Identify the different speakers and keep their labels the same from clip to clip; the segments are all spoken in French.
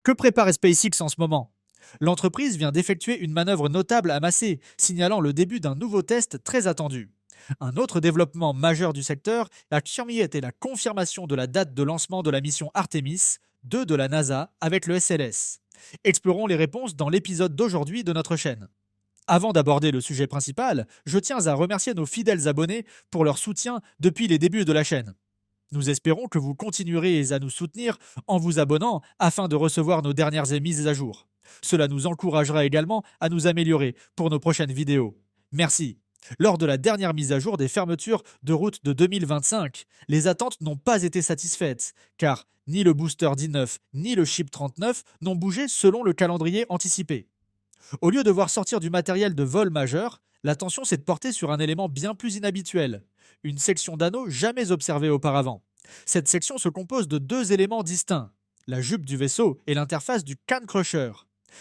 Speaker 1: Que prépare SpaceX en ce moment? L'entreprise vient d'effectuer une manœuvre notable à Massé, signalant le début d'un nouveau test très attendu. Un autre développement majeur du secteur a été la confirmation de la date de lancement de la mission Artemis 2 de la NASA avec le SLS. Explorons les réponses dans l'épisode d'aujourd'hui de notre chaîne. Avant d'aborder le sujet principal, je tiens à remercier nos fidèles abonnés pour leur soutien depuis les débuts de la chaîne. Nous espérons que vous continuerez à nous soutenir en vous abonnant afin de recevoir nos dernières mises à jour. Cela nous encouragera également à nous améliorer pour nos prochaines vidéos. Merci. Lors de la dernière mise à jour des fermetures de route de 2025, les attentes n'ont pas été satisfaites, car ni le booster 19 ni le chip 39 n'ont bougé selon le calendrier anticipé. Au lieu de voir sortir du matériel de vol majeur, l'attention s'est portée sur un élément bien plus inhabituel, une section d'anneau jamais observée auparavant. Cette section se compose de deux éléments distincts, la jupe du vaisseau et l'interface du Can Crusher.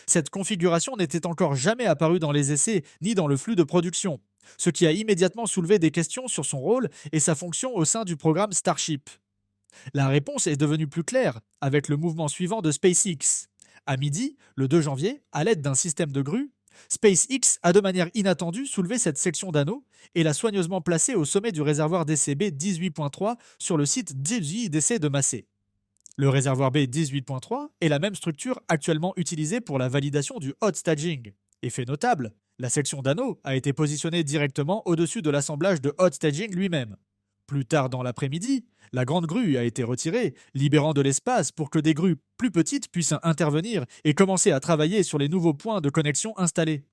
Speaker 1: Cette configuration n'était encore jamais apparue dans les essais ni dans le flux de production, ce qui a immédiatement soulevé des questions sur son rôle et sa fonction au sein du programme Starship. La réponse est devenue plus claire avec le mouvement suivant de SpaceX. À midi, le 2 janvier, à l'aide d'un système de grue, SpaceX a de manière inattendue soulevé cette section d'anneau et l'a soigneusement placée au sommet du réservoir DCB 18.3 sur le site d'essai de Massé. Le réservoir B 18.3 est la même structure actuellement utilisée pour la validation du hot staging. Effet notable, la section d'anneau a été positionnée directement au-dessus de l'assemblage de hot staging lui-même. Plus tard dans l'après-midi, la grande grue a été retirée, libérant de l'espace pour que des grues plus petites puissent intervenir et commencer à travailler sur les nouveaux points de connexion installés.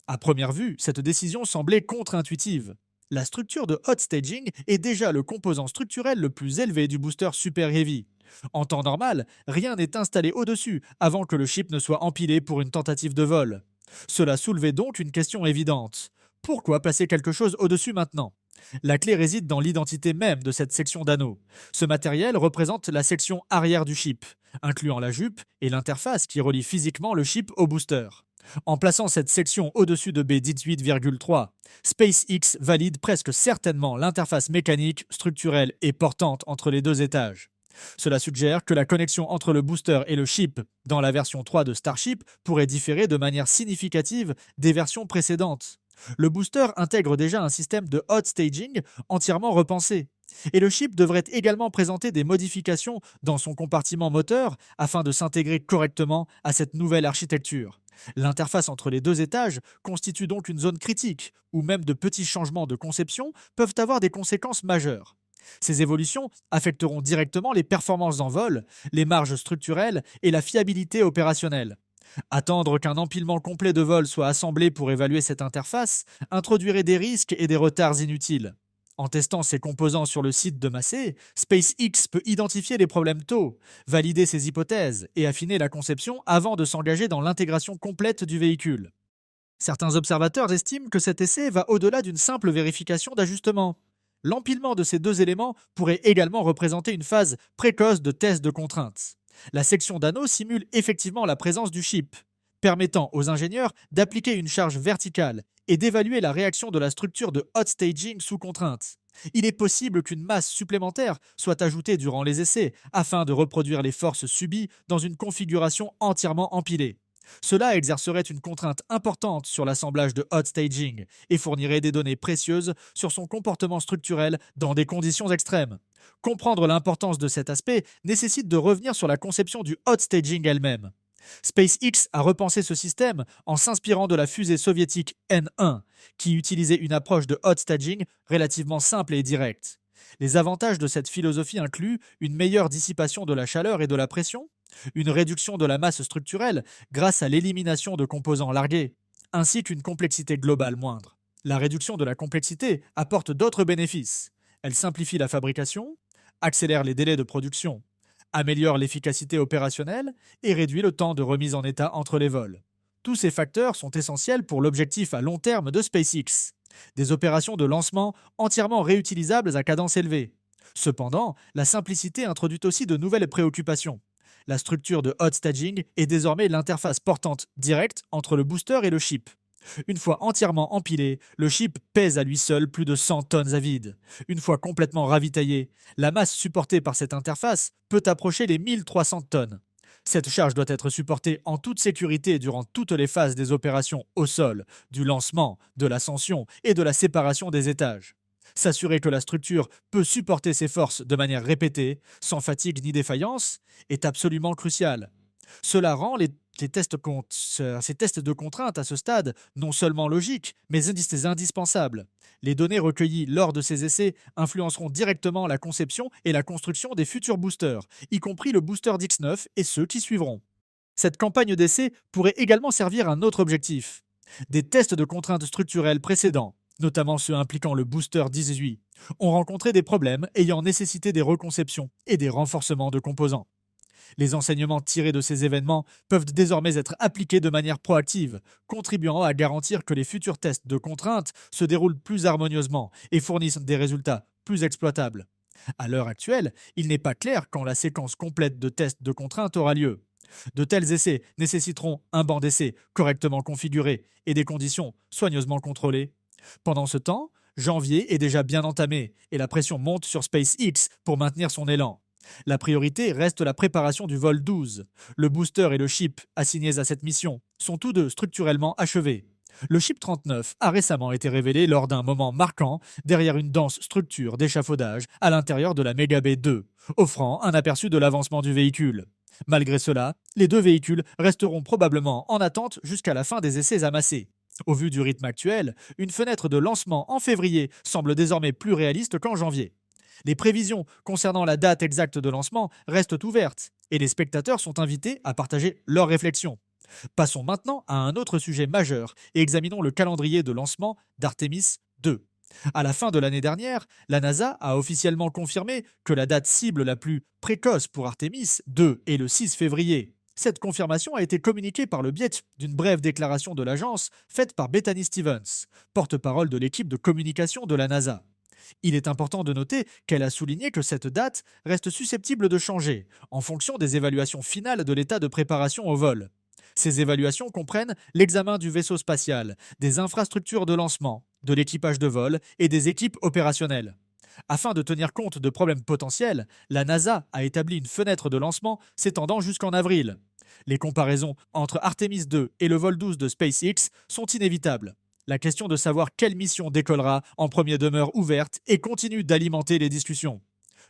Speaker 1: À première vue, cette décision semblait contre-intuitive. La structure de hot staging est déjà le composant structurel le plus élevé du booster Super Heavy. En temps normal, rien n'est installé au-dessus avant que le chip ne soit empilé pour une tentative de vol. Cela soulevait donc une question évidente. Pourquoi placer quelque chose au-dessus maintenant? La clé réside dans l'identité même de cette section d'anneau. Ce matériel représente la section arrière du chip, incluant la jupe et l'interface qui relie physiquement le chip au booster. En plaçant cette section au-dessus de B18,3, SpaceX valide presque certainement l'interface mécanique, structurelle et portante entre les deux étages. Cela suggère que la connexion entre le booster et le chip dans la version 3 de Starship pourrait différer de manière significative des versions précédentes. Le booster intègre déjà un système de hot staging entièrement repensé. Et le chip devrait également présenter des modifications dans son compartiment moteur afin de s'intégrer correctement à cette nouvelle architecture. L'interface entre les deux étages constitue donc une zone critique, où même de petits changements de conception peuvent avoir des conséquences majeures. Ces évolutions affecteront directement les performances en vol, les marges structurelles et la fiabilité opérationnelle. Attendre qu'un empilement complet de vol soit assemblé pour évaluer cette interface introduirait des risques et des retards inutiles. En testant ces composants sur le site de Massé, SpaceX peut identifier les problèmes tôt, valider ses hypothèses et affiner la conception avant de s'engager dans l'intégration complète du véhicule. Certains observateurs estiment que cet essai va au-delà d'une simple vérification d'ajustement. L'empilement de ces deux éléments pourrait également représenter une phase précoce de test de contraintes. La section d'anneau simule effectivement la présence du chip, permettant aux ingénieurs d'appliquer une charge verticale et d'évaluer la réaction de la structure de hot staging sous contrainte. Il est possible qu'une masse supplémentaire soit ajoutée durant les essais afin de reproduire les forces subies dans une configuration entièrement empilée. Cela exercerait une contrainte importante sur l'assemblage de hot staging et fournirait des données précieuses sur son comportement structurel dans des conditions extrêmes. Comprendre l'importance de cet aspect nécessite de revenir sur la conception du hot staging elle-même. SpaceX a repensé ce système en s'inspirant de la fusée soviétique N1, qui utilisait une approche de hot staging relativement simple et directe. Les avantages de cette philosophie incluent une meilleure dissipation de la chaleur et de la pression, une réduction de la masse structurelle grâce à l'élimination de composants largués, ainsi qu'une complexité globale moindre. La réduction de la complexité apporte d'autres bénéfices. Elle simplifie la fabrication, accélère les délais de production, améliore l'efficacité opérationnelle et réduit le temps de remise en état entre les vols. Tous ces facteurs sont essentiels pour l'objectif à long terme de SpaceX, des opérations de lancement entièrement réutilisables à cadence élevée. Cependant, la simplicité introduit aussi de nouvelles préoccupations. La structure de hot staging est désormais l'interface portante directe entre le booster et le chip. Une fois entièrement empilé, le chip pèse à lui seul plus de 100 tonnes à vide. Une fois complètement ravitaillé, la masse supportée par cette interface peut approcher les 1300 tonnes. Cette charge doit être supportée en toute sécurité durant toutes les phases des opérations au sol, du lancement, de l'ascension et de la séparation des étages. S'assurer que la structure peut supporter ces forces de manière répétée, sans fatigue ni défaillance, est absolument crucial. Cela rend ces tests de contrainte à ce stade non seulement logiques, mais indispensables. Les données recueillies lors de ces essais influenceront directement la conception et la construction des futurs boosters, y compris le booster d'X9 et ceux qui suivront. Cette campagne d'essai pourrait également servir un autre objectif. Des tests de contraintes structurelles précédents, notamment ceux impliquant le booster 18, ont rencontré des problèmes ayant nécessité des reconceptions et des renforcements de composants. Les enseignements tirés de ces événements peuvent désormais être appliqués de manière proactive, contribuant à garantir que les futurs tests de contraintes se déroulent plus harmonieusement et fournissent des résultats plus exploitables. À l'heure actuelle, il n'est pas clair quand la séquence complète de tests de contraintes aura lieu. De tels essais nécessiteront un banc d'essai correctement configuré et des conditions soigneusement contrôlées. Pendant ce temps, janvier est déjà bien entamé et la pression monte sur SpaceX pour maintenir son élan. La priorité reste la préparation du vol 12. Le booster et le chip assignés à cette mission sont tous deux structurellement achevés. Le chip 39 a récemment été révélé lors d'un moment marquant derrière une dense structure d'échafaudage à l'intérieur de la Mega B2, offrant un aperçu de l'avancement du véhicule. Malgré cela, les deux véhicules resteront probablement en attente jusqu'à la fin des essais amassés. Au vu du rythme actuel, une fenêtre de lancement en février semble désormais plus réaliste qu'en janvier. Les prévisions concernant la date exacte de lancement restent ouvertes et les spectateurs sont invités à partager leurs réflexions. Passons maintenant à un autre sujet majeur et examinons le calendrier de lancement d'Artemis 2. À la fin de l'année dernière, la NASA a officiellement confirmé que la date cible la plus précoce pour Artemis 2 est le 6 février. Cette confirmation a été communiquée par le biais d'une brève déclaration de l'agence faite par Bethany Stevens, porte-parole de l'équipe de communication de la NASA. Il est important de noter qu'elle a souligné que cette date reste susceptible de changer en fonction des évaluations finales de l'état de préparation au vol. Ces évaluations comprennent l'examen du vaisseau spatial, des infrastructures de lancement, de l'équipage de vol et des équipes opérationnelles. Afin de tenir compte de problèmes potentiels, la NASA a établi une fenêtre de lancement s'étendant jusqu'en avril. Les comparaisons entre Artemis 2 et le vol 12 de SpaceX sont inévitables. La question de savoir quelle mission décollera en premier demeure ouverte et continue d'alimenter les discussions.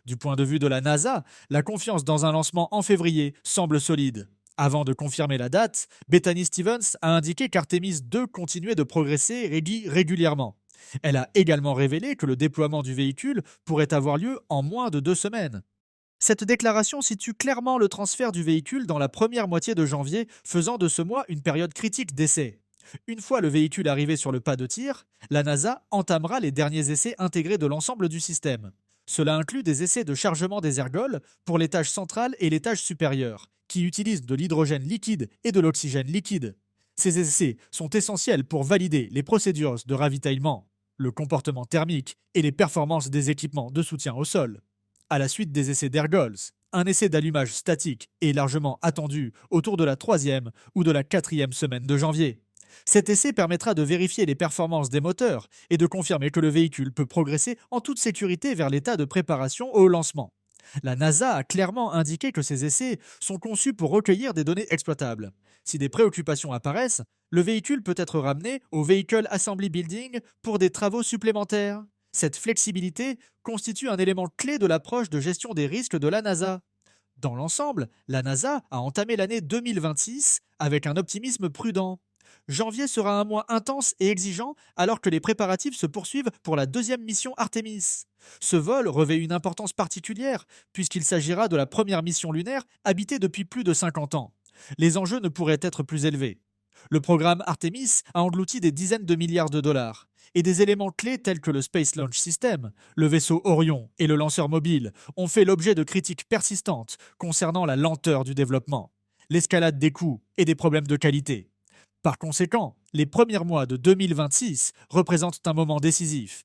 Speaker 1: Du point de vue de la NASA, la confiance dans un lancement en février semble solide. Avant de confirmer la date, Bethany Stevens a indiqué qu'Artemis 2 continuait de progresser régulièrement. Elle a également révélé que le déploiement du véhicule pourrait avoir lieu en moins de 2 semaines. Cette déclaration situe clairement le transfert du véhicule dans la première moitié de janvier, faisant de ce mois une période critique d'essai. Une fois le véhicule arrivé sur le pas de tir, la NASA entamera les derniers essais intégrés de l'ensemble du système. Cela inclut des essais de chargement des ergols pour l'étage central et l'étage supérieur, qui utilisent de l'hydrogène liquide et de l'oxygène liquide. Ces essais sont essentiels pour valider les procédures de ravitaillement, le comportement thermique et les performances des équipements de soutien au sol. À la suite des essais d'ergols, un essai d'allumage statique est largement attendu autour de la 3e ou de la 4e semaine de janvier. Cet essai permettra de vérifier les performances des moteurs et de confirmer que le véhicule peut progresser en toute sécurité vers l'état de préparation au lancement. La NASA a clairement indiqué que ces essais sont conçus pour recueillir des données exploitables. Si des préoccupations apparaissent, le véhicule peut être ramené au Vehicle Assembly Building pour des travaux supplémentaires. Cette flexibilité constitue un élément clé de l'approche de gestion des risques de la NASA. Dans l'ensemble, la NASA a entamé l'année 2026 avec un optimisme prudent. Janvier sera un mois intense et exigeant alors que les préparatifs se poursuivent pour la deuxième mission Artemis. Ce vol revêt une importance particulière puisqu'il s'agira de la première mission lunaire habitée depuis plus de 50 ans. Les enjeux ne pourraient être plus élevés. Le programme Artemis a englouti des dizaines de milliards de dollars et des éléments clés tels que le Space Launch System, le vaisseau Orion et le lanceur mobile ont fait l'objet de critiques persistantes concernant la lenteur du développement, l'escalade des coûts et des problèmes de qualité. Par conséquent, les premiers mois de 2026 représentent un moment décisif.